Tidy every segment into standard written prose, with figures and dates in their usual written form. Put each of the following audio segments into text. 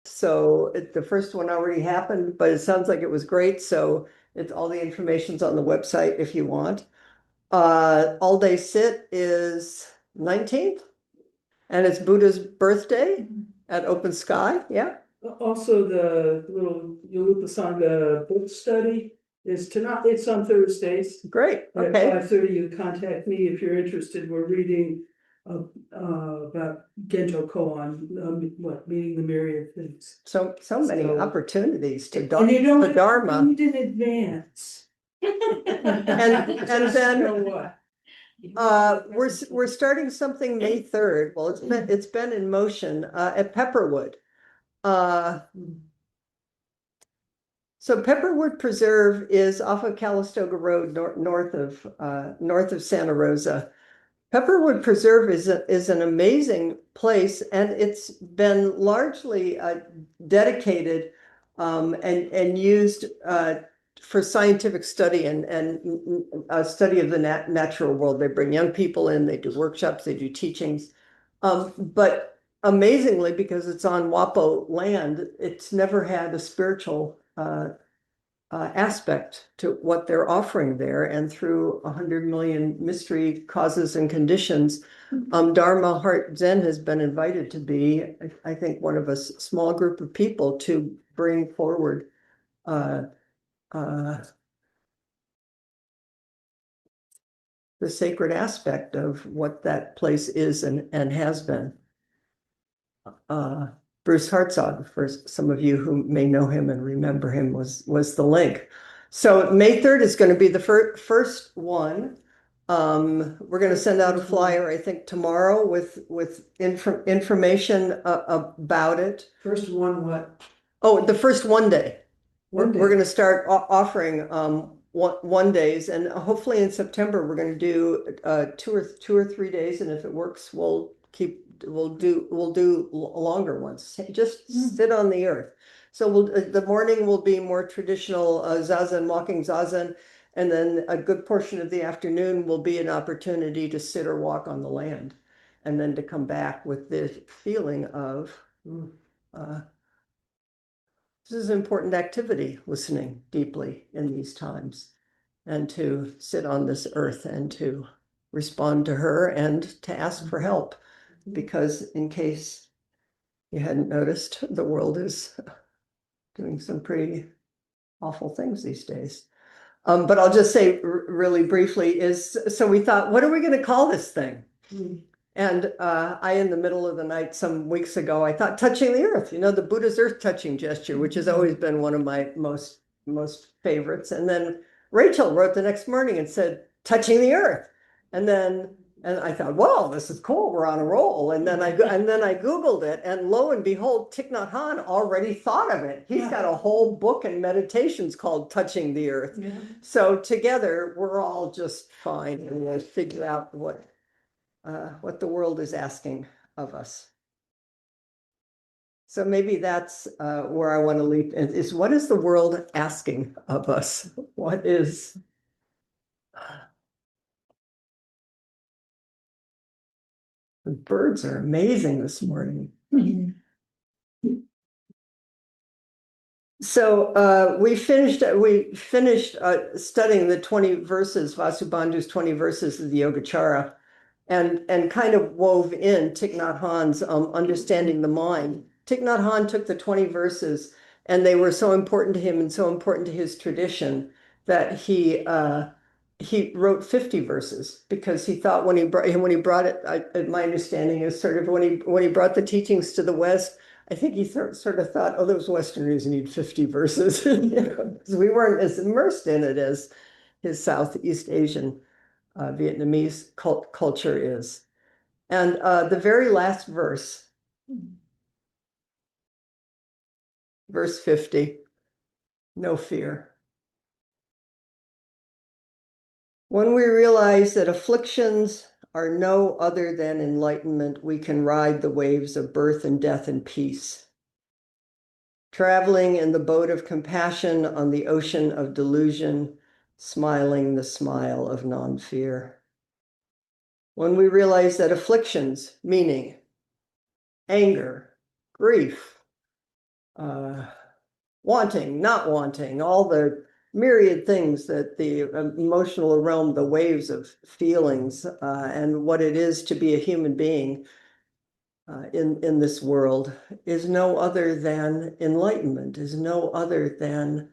So the first one already happened, but it sounds like it was great. So it's all the information's on the website if you want. All day sit is 19th, and it's Buddha's birthday at Open Sky. Yeah, Also, the little Yalupa Sangha book study is tonight, it's on Thursdays. great. At Okay. 5:30, you contact me if you're interested. We're reading about Gento Koan, meeting the myriad things. So many So- opportunities to And you don't the Dharma. read in advance. And Just then know what? we're starting something May 3rd. Well, it's been in motion at Pepperwood. So Pepperwood Preserve is off of Calistoga Road, north of Santa Rosa. Pepperwood Preserve is an amazing place, and it's been largely dedicated and used for scientific study and study of the natural world. They bring young people in, they do workshops, they do teachings. But amazingly, because it's on WAPO land, it's never had a spiritual aspect to what they're offering there. And through 100 million mystery causes and conditions, Dharma Heart Zen has been invited to be, I think, one of a small group of people to bring forward uh, the sacred aspect of what that place is and has been. Bruce Hartzog, for some of you who may know him and remember him, was the link. So May 3rd is going to be the first one. We're going to send out a flyer, I think, tomorrow with information about it. First one, what? Oh, the first one day. One day. We're going to start offering one days, and hopefully in September we're going to do 2 or 3 days, and if it works, we'll do longer ones. Just sit on the earth. So the morning will be more traditional zazen, walking zazen, and then a good portion of the afternoon will be an opportunity to sit or walk on the land, and then to come back with this feeling of this is an important activity, listening deeply in these times, and to sit on this earth and to respond to her and to ask for help. Because in case you hadn't noticed, the world is doing some pretty awful things these days. But I'll just say really briefly is, so we thought, what are we going to call this thing? And I, in the middle of the night some weeks ago, I thought touching the earth, the Buddha's earth touching gesture, which has always been one of my most favorites. And then Rachel wrote the next morning and said, touching the earth. And I thought, well, this is cool. We're on a roll. And then I Googled it, and lo and behold, Thich Nhat Hanh already thought of it. He's got a whole book and meditations called Touching the Earth. Yeah. So together, we're all just fine, and we'll figure out what the world is asking of us. So maybe that's where I want to leap in, is what is the world asking of us? What is the birds are amazing this morning. So we finished studying the 20 verses, Vasubandhu's 20 verses of the Yogacara, and kind of wove in Thich Nhat Hanh's understanding the mind. Thich Nhat Hanh took the 20 verses, and they were so important to him and so important to his tradition that he wrote 50 verses, because he thought when he brought it, my understanding is sort of when he brought the teachings to the West, I think he sort of thought, oh, those Westerners need 50 verses, because we weren't as immersed in it as his Southeast Asian Vietnamese culture is. And the very last verse, verse 50, no fear. When we realize that afflictions are no other than enlightenment, we can ride the waves of birth and death in peace. Traveling in the boat of compassion on the ocean of delusion, smiling the smile of non-fear. When we realize that afflictions, meaning anger, grief, wanting, not wanting, all the myriad things that the emotional realm, the waves of feelings, and what it is to be a human being in this world is no other than enlightenment, is no other than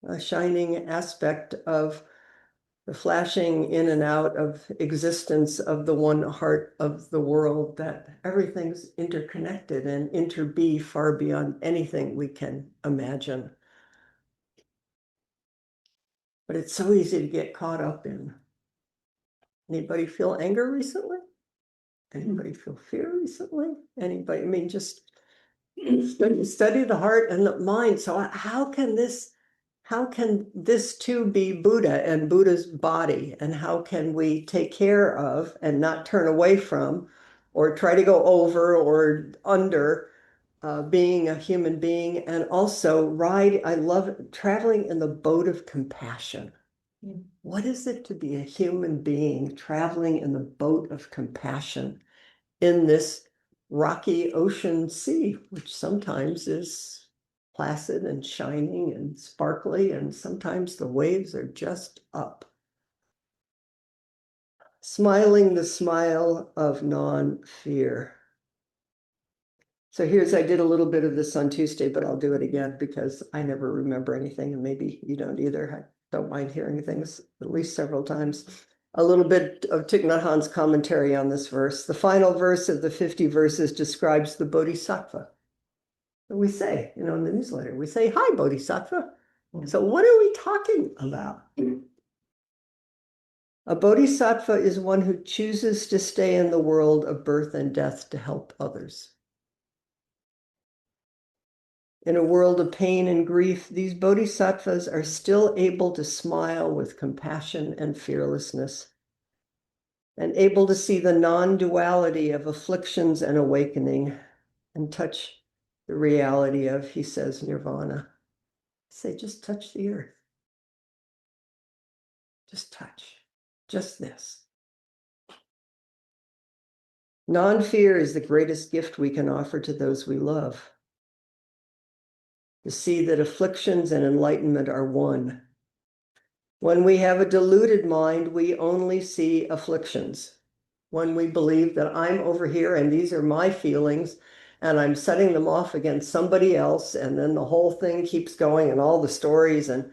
a shining aspect of the flashing in and out of existence of the one heart of the world, that everything's interconnected and interbe far beyond anything we can imagine. But it's so easy to get caught up in. Anybody feel anger recently? Anybody feel fear recently? Anybody? I mean, just study the heart and the mind. So how can this too be Buddha and Buddha's body? And how can we take care of and not turn away from or try to go over or under being a human being, and also ride? I love traveling in the boat of compassion. What is it to be a human being traveling in the boat of compassion in this rocky ocean sea, which sometimes is placid and shining and sparkly, and sometimes the waves are just up. Smiling the smile of non-fear. So I did a little bit of this on Tuesday, but I'll do it again because I never remember anything, and maybe you don't either. I don't mind hearing things at least several times. A little bit of Thich Nhat Hanh's commentary on this verse. The final verse of the 50 verses describes the Bodhisattva. We say, in the newsletter, we say, "Hi, Bodhisattva." So what are we talking about? A Bodhisattva is one who chooses to stay in the world of birth and death to help others. In a world of pain and grief, these bodhisattvas are still able to smile with compassion and fearlessness, and able to see the non-duality of afflictions and awakening, and touch the reality of, he says, nirvana. Say, just touch the earth. Just touch. Just this. Non-fear is the greatest gift we can offer to those we love. To see that afflictions and enlightenment are one. When we have a deluded mind, we only see afflictions. When we believe that I'm over here and these are my feelings and I'm setting them off against somebody else, and then the whole thing keeps going and all the stories, and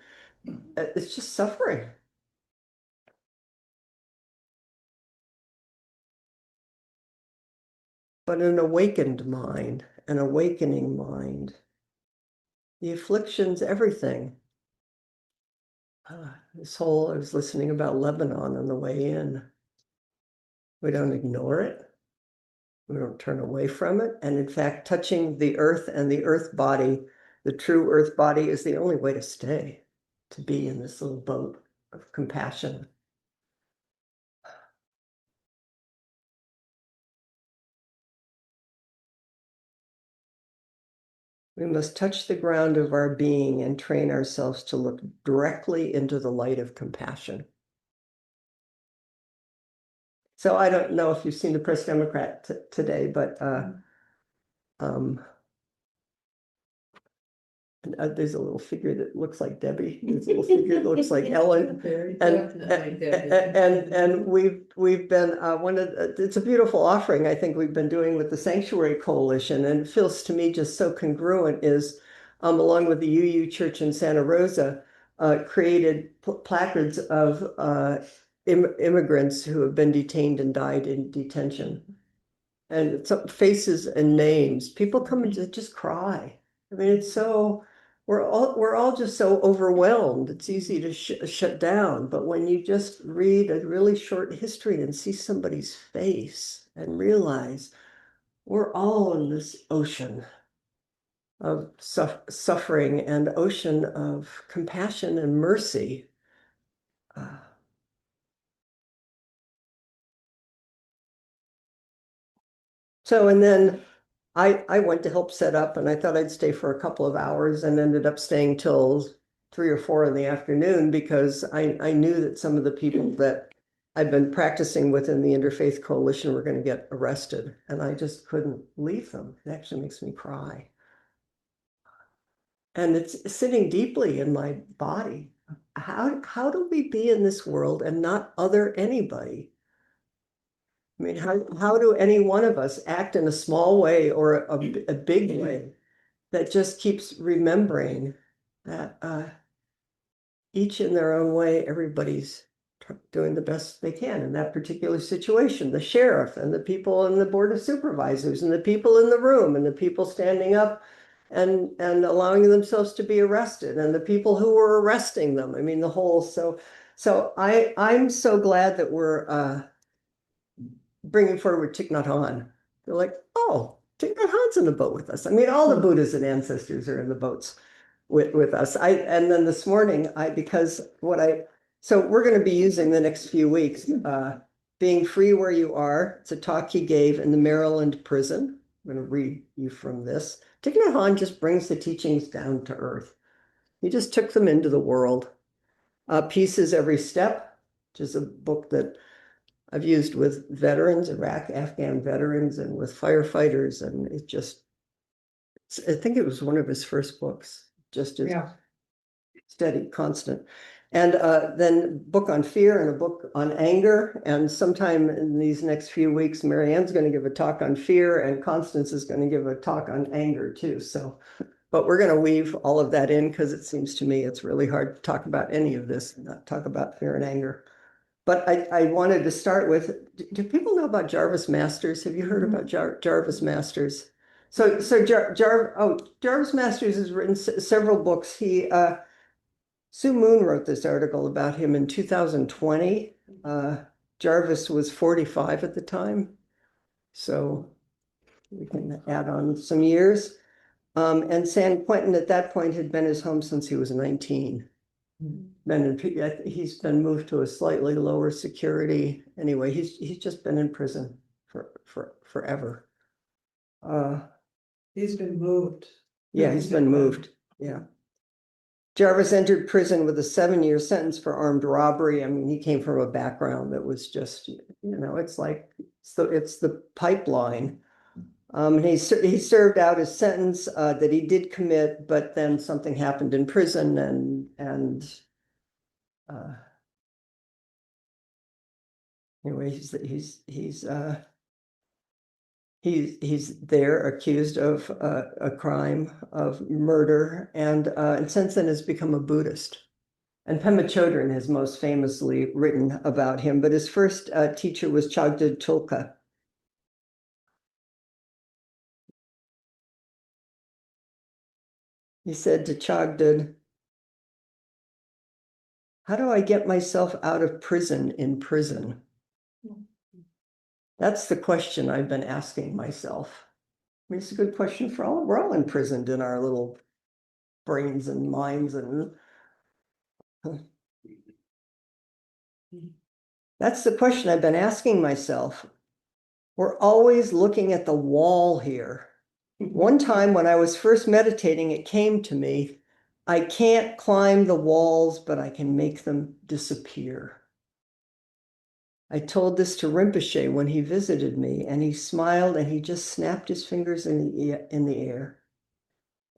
it's just suffering. But an awakened mind, an awakening mind, the affliction's everything. I was listening about Lebanon on the way in. We don't ignore it. We don't turn away from it. And in fact, touching the earth and the earth body, the true earth body, is the only way to stay, to be in this little boat of compassion. We must touch the ground of our being and train ourselves to look directly into the light of compassion. So I don't know if you've seen the Press Democrat today, but there's a little figure that looks like Debbie. There's a little figure that looks like Ellen, and we've been it's a beautiful offering I think we've been doing with the Sanctuary Coalition, and it feels to me just so congruent. Is along with the UU Church in Santa Rosa, created placards of immigrants who have been detained and died in detention, and some faces and names. People come and just cry. I mean, it's so. We're all just so overwhelmed. It's easy to shut down, but when you just read a really short history and see somebody's face and realize we're all in this ocean of suffering and ocean of compassion and mercy. And then I went to help set up, and I thought I'd stay for a couple of hours, and ended up staying till 3 or 4 in the afternoon, because I knew that some of the people that I've been practicing within the Interfaith Coalition, we're going to get arrested, and I just couldn't leave them. It actually makes me cry. And it's sitting deeply in my body. How do we be in this world and not other anybody? I mean, how do any one of us act in a small way or a big way that just keeps remembering that each in their own way, everybody's doing the best they can in that particular situation. The sheriff and the people in the board of supervisors and the people in the room and the people standing up and allowing themselves to be arrested and the people who were arresting them. I mean, the whole, so I'm so glad that we're bringing forward Thich Nhat Hanh. They're like, oh, Thich Nhat Hanh's in the boat with us. I mean, all the Buddhas and ancestors are in the boats with us. And then this morning, so we're going to be using the next few weeks, Being Free Where You Are. It's a talk he gave in the Maryland prison. I'm going to read you from this. Thich Nhat Hanh just brings the teachings down to earth. He just took them into the world. Peace is Every Step, which is a book that I've used with veterans, Afghan veterans, and with firefighters, and I think it was one of his first books, just as steady, constant. And then book on fear and a book on anger. And sometime in these next few weeks, Marianne's going to give a talk on fear, and Constance is going to give a talk on anger too. But we're going to weave all of that in because it seems to me it's really hard to talk about any of this and not talk about fear and anger. But I wanted to start with, do people know about Jarvis Masters? Have you heard about Jarvis Masters? Jarvis Masters has written several books. Sue Moon wrote this article about him in 2020. Jarvis was 45 at the time, so we can add on some years. And San Quentin at that point had been his home since he was 19. He's been moved to a slightly lower security. Anyway, he's just been in prison for forever. He's been moved. Yeah, he's been moved. Yeah. Jarvis entered prison with a 7-year sentence for armed robbery. I mean, he came from a background that was just, it's like, it's the pipeline. He served out his sentence that he did commit, but then something happened in prison anyway, he's there accused of a crime of murder, and since then has become a Buddhist. And Pema Chodron has most famously written about him, but his first teacher was Chagdud Tulka. He said to Chagdud, "How do I get myself out of prison in prison?" That's the question I've been asking myself. I mean, it's a good question for all. We're all imprisoned in our little brains and minds, and that's the question I've been asking myself. We're always looking at the wall here. One time when I was first meditating, it came to me, I can't climb the walls, but I can make them disappear. I told this to Rinpoche when he visited me, and he smiled and he just snapped his fingers in the air,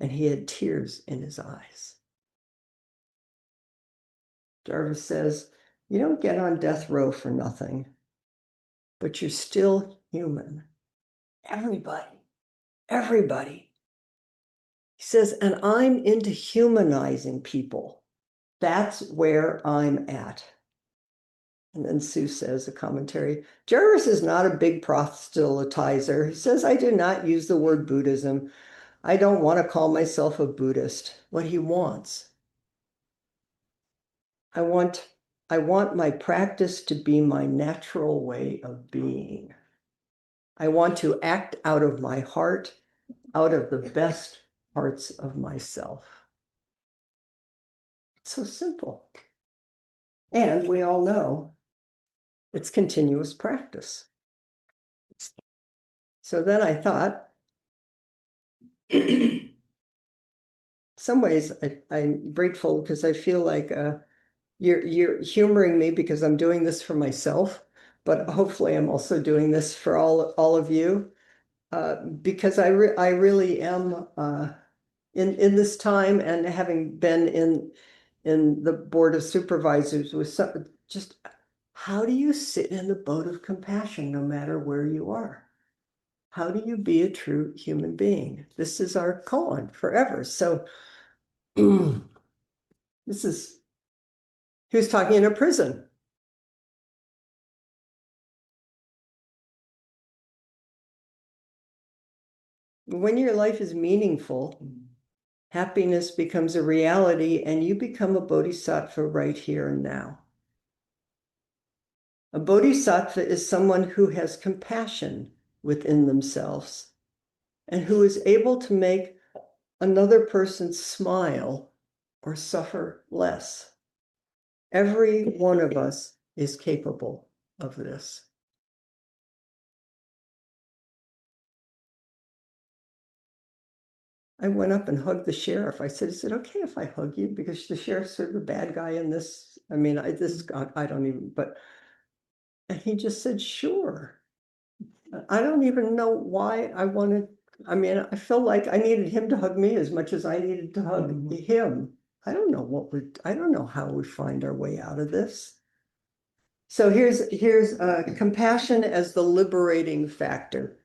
and he had tears in his eyes. Jarvis says, you don't get on death row for nothing, but you're still human. Everybody. He says, and I'm into humanizing people. That's where I'm at. And then Sue says, a commentary, Jarvis is not a big proselytizer. He says, I do not use the word Buddhism. I don't want to call myself a Buddhist. What he wants. I want my practice to be my natural way of being. I want to act out of my heart, out of the best parts of myself. It's so simple. And we all know it's continuous practice. So then I thought, some ways I'm grateful because I feel like you're humoring me because I'm doing this for myself, but hopefully I'm also doing this for all of you. Because I really am in this time, and having been in the board of supervisors with some, just how do you sit in the boat of compassion no matter where you are? How do you be a true human being? This is our koan forever. So this is, he was talking in a prison. When your life is meaningful, happiness becomes a reality and you become a bodhisattva right here and now. A bodhisattva is someone who has compassion within themselves and who is able to make another person smile or suffer less. Every one of us is capable of this. I went up and hugged the sheriff. I said, is it okay if I hug you? Because the sheriff's sort of the bad guy in this. I mean, I don't even, but, and he just said, sure. I don't even know why I wanted, I mean, I felt like I needed him to hug me as much as I needed to hug him. I don't know I don't know how we find our way out of this. So here's compassion as the liberating factor.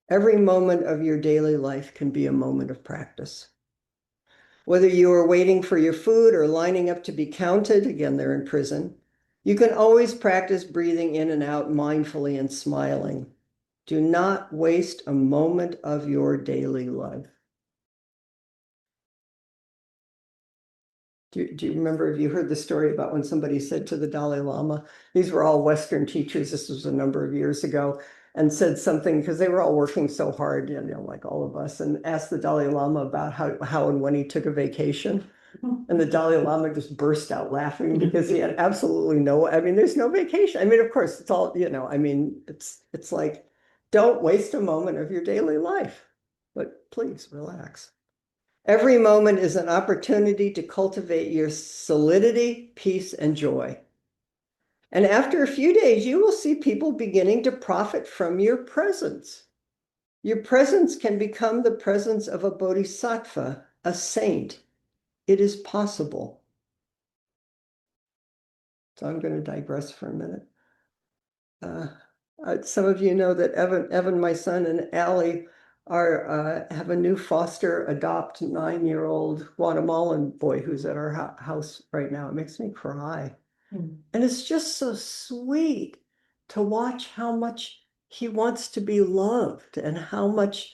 Every moment of your daily life can be a moment of practice. Whether you are waiting for your food or lining up to be counted, again, they're in prison, you can always practice breathing in and out mindfully and smiling. Do not waste a moment of your daily life. Do you remember, have you heard the story about when somebody said to the Dalai Lama, these were all Western teachers, this was a number of years ago, and said something, because they were all working so hard, you know, like all of us, and asked the Dalai Lama about how and when he took a vacation. And the Dalai Lama just burst out laughing because he had absolutely no, I mean, there's no vacation. I mean, of course, it's all, you know, I mean, it's like, don't waste a moment of your daily life, but please relax. Every moment is an opportunity to cultivate your solidity, peace, and joy. And after a few days, you will see people beginning to profit from your presence. Your presence can become the presence of a bodhisattva, a saint. It is possible. So I'm going to digress for a minute. Some of you know that Evan, my son, and Allie have a new foster adopt 9-year-old Guatemalan boy who's at our house right now. It makes me cry. And it's just so sweet to watch how much he wants to be loved and how much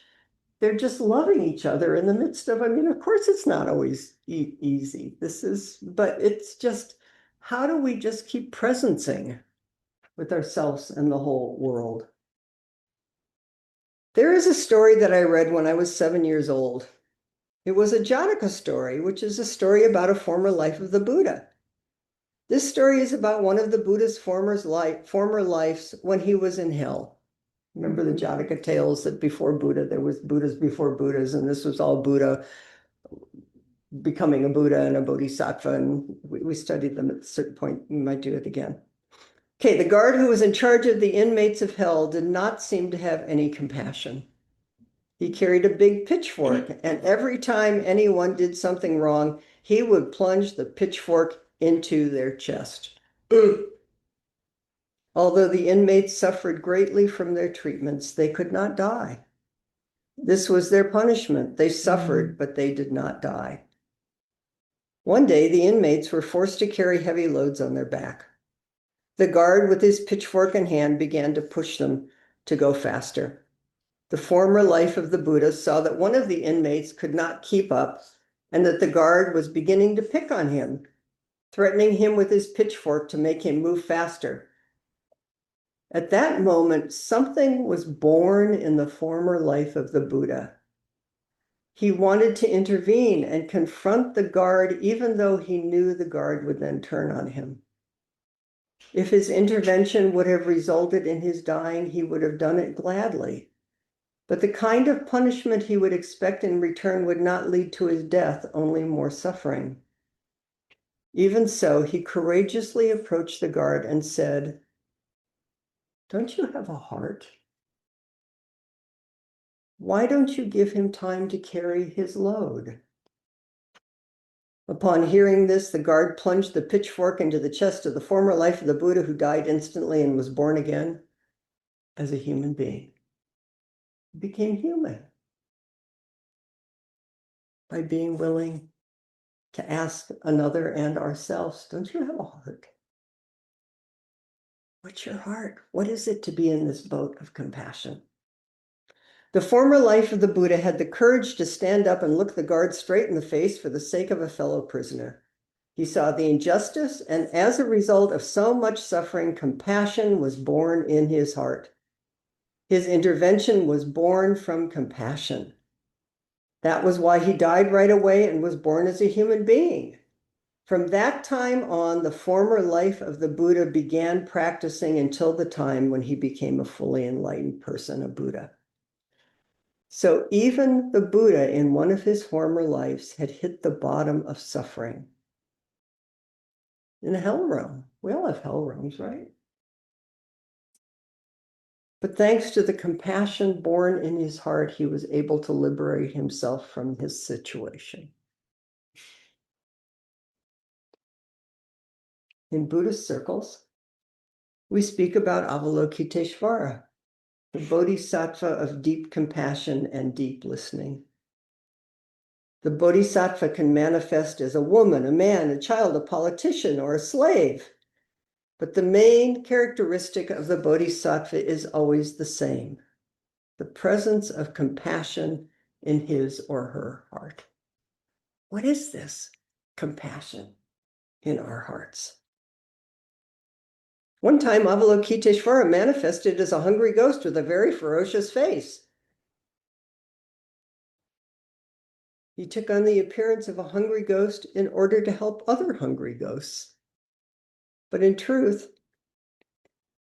they're just loving each other in the midst of, I mean, of course, it's not always easy. But it's just, how do we just keep presencing with ourselves and the whole world? There is a story that I read when I was 7 years old. It was a Jataka story, which is a story about a former life of the Buddha. This story is about one of the Buddha's former lives when he was in hell. Remember the Jataka tales that before Buddha, there was Buddhas before Buddhas, and this was all Buddha becoming a Buddha and a Bodhisattva, and we studied them at a certain point. We might do it again. Okay, the guard who was in charge of the inmates of hell did not seem to have any compassion. He carried a big pitchfork, and every time anyone did something wrong, he would plunge the pitchfork into their chest. Although the inmates suffered greatly from their treatments, they could not die. This was their punishment. They suffered, but they did not die. One day, the inmates were forced to carry heavy loads on their back. The guard, with his pitchfork in hand, began to push them to go faster. The former life of the Buddha saw that one of the inmates could not keep up and that the guard was beginning to pick on him, threatening him with his pitchfork to make him move faster. At that moment, something was born in the former life of the Buddha. He wanted to intervene and confront the guard, even though he knew the guard would then turn on him. If his intervention would have resulted in his dying, he would have done it gladly. But the kind of punishment he would expect in return would not lead to his death, only more suffering. Even so, he courageously approached the guard and said, "Don't you have a heart? Why don't you give him time to carry his load?" Upon hearing this, the guard plunged the pitchfork into the chest of the former life of the Buddha, who died instantly and was born again as a human being. He became human by being willing to ask another and ourselves, "Don't you have a heart? What's your heart? What is it to be in this boat of compassion?" The former life of the Buddha had the courage to stand up and look the guard straight in the face for the sake of a fellow prisoner. He saw the injustice, and as a result of so much suffering, compassion was born in his heart. His intervention was born from compassion. That was why he died right away and was born as a human being. From that time on, the former life of the Buddha began practicing until the time when he became a fully enlightened person, a Buddha. So even the Buddha in one of his former lives had hit the bottom of suffering. In a hell realm. We all have hell realms, right? But thanks to the compassion born in his heart, he was able to liberate himself from his situation. In Buddhist circles, we speak about Avalokiteshvara, the bodhisattva of deep compassion and deep listening. The bodhisattva can manifest as a woman, a man, a child, a politician, or a slave. But the main characteristic of the bodhisattva is always the same: the presence of compassion in his or her heart. What is this compassion in our hearts? One time, Avalokiteshvara manifested as a hungry ghost with a very ferocious face. He took on the appearance of a hungry ghost in order to help other hungry ghosts. But in truth,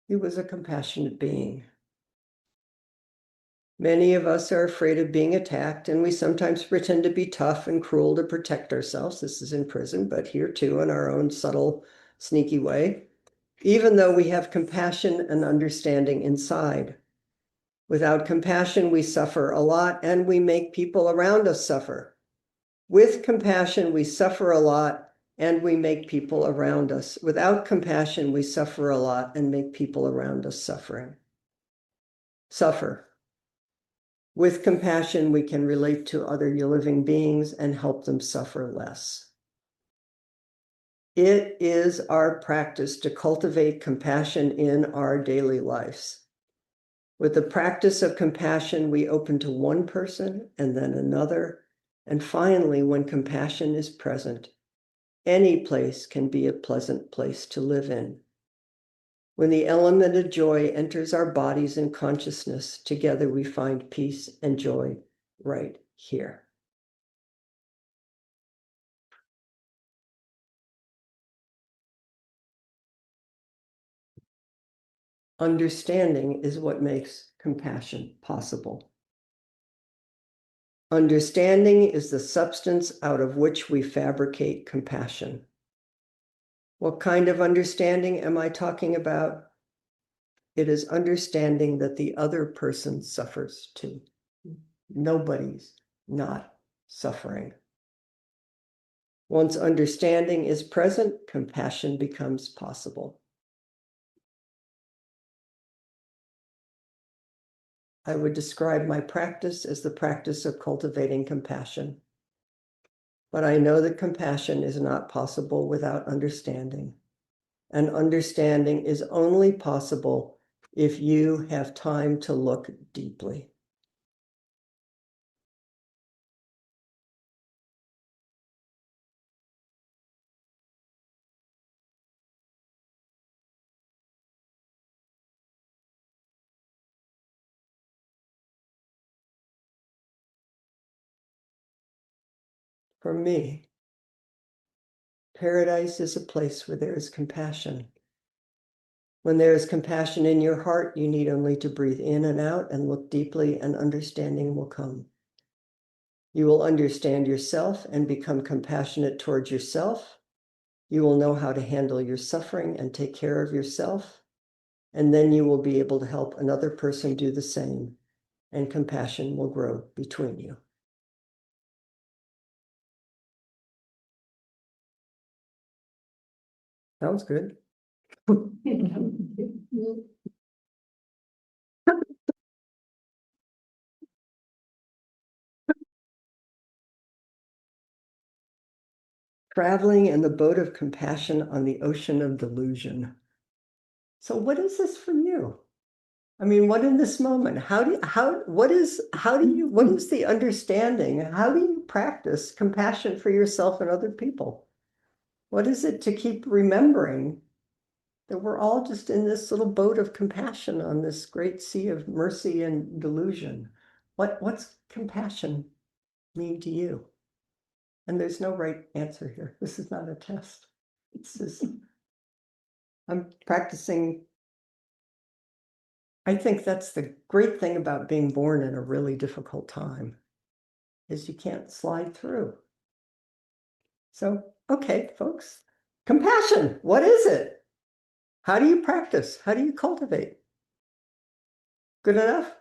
he was a compassionate being. Many of us are afraid of being attacked, and we sometimes pretend to be tough and cruel to protect ourselves. This is in prison, but here too, in our own subtle, sneaky way, even though we have compassion and understanding inside. Without compassion, we suffer a lot, and we make people around us suffer. With compassion, we suffer a lot, and we make people around us. Without compassion, we suffer a lot and make people around us suffer. With compassion, we can relate to other living beings and help them suffer less. It is our practice to cultivate compassion in our daily lives. With the practice of compassion, we open to one person and then another. And finally, when compassion is present, any place can be a pleasant place to live in. When the element of joy enters our bodies and consciousness, together we find peace and joy right here. Understanding is what makes compassion possible. Understanding is the substance out of which we fabricate compassion. What kind of understanding am I talking about? It is understanding that the other person suffers too. Nobody's not suffering. Once understanding is present, compassion becomes possible. I would describe my practice as the practice of cultivating compassion. But I know that compassion is not possible without understanding. And understanding is only possible if you have time to look deeply. For me, paradise is a place where there is compassion. When there is compassion in your heart, you need only to breathe in and out and look deeply, and understanding will come. You will understand yourself and become compassionate towards yourself. You will know how to handle your suffering and take care of yourself. And then you will be able to help another person do the same, and compassion will grow between you. Sounds good. Traveling in the boat of compassion on the ocean of delusion. So what is this for you? I mean, what in this moment? What is the understanding? How do you practice compassion for yourself and other people? What is it to keep remembering that we're all just in this little boat of compassion on this great sea of mercy and delusion? What's compassion mean to you? And there's no right answer here. This is not a test. It's just, I'm practicing. I think that's the great thing about being born in a really difficult time, is you can't slide through. So, okay, folks, compassion, what is it? How do you practice? How do you cultivate? Good enough?